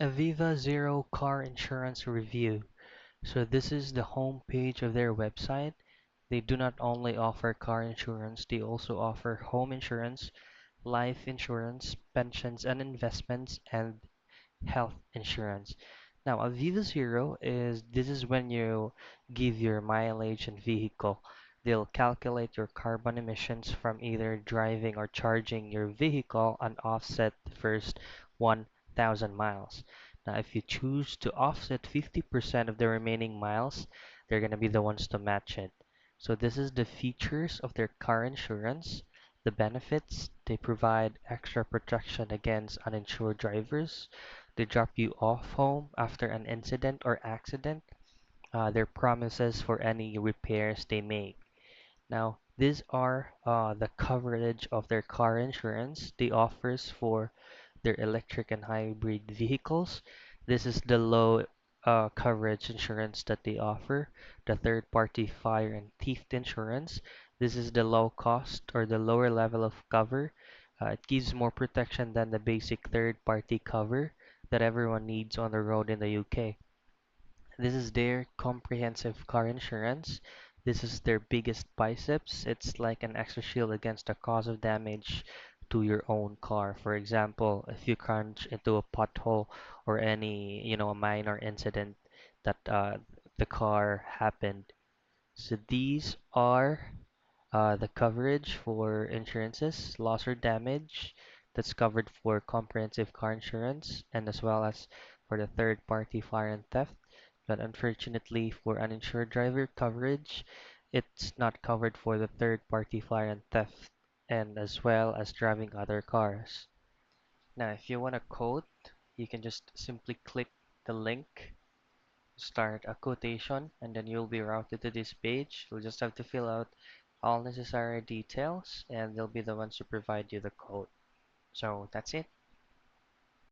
Aviva Zero Car Insurance Review. So this is the home page of their website. They do not only offer car insurance, they also offer home insurance, life insurance, pensions and investments, and health insurance. Now, Aviva Zero is this is when you give your mileage and vehicle. They'll calculate your carbon emissions from either driving or charging your vehicle and offset the first 1,000 miles. Now, if you choose to offset 50% of the remaining miles, they're going to be the ones to match it. So this is the features of their car insurance. The benefits, they provide extra protection against uninsured drivers. They drop you off home after an incident or accident. Their promises for any repairs they make. Now, these are the coverage of their car insurance they offers for their electric and hybrid vehicles. This is the low coverage insurance that they offer, the third party fire and theft insurance. This is the low cost or the lower level of cover. It gives more protection than the basic third party cover that everyone needs on the road in the UK. This is their comprehensive car insurance. This is their biggest biceps. It's like an extra shield against the cause of damage to your own car. For example, if you crunch into a pothole or any, a minor incident that the car happened. So these are the coverage for insurances, loss or damage that's covered for comprehensive car insurance and as well as for the third party fire and theft. But unfortunately, for uninsured driver coverage, it's not covered for the third party fire and theft and as well as driving other cars. Now, if you want a quote, you can just simply click the link, start a quotation, and then you'll be routed to this page. You'll just have to fill out all necessary details, and they'll be the ones to provide you the quote. So that's it.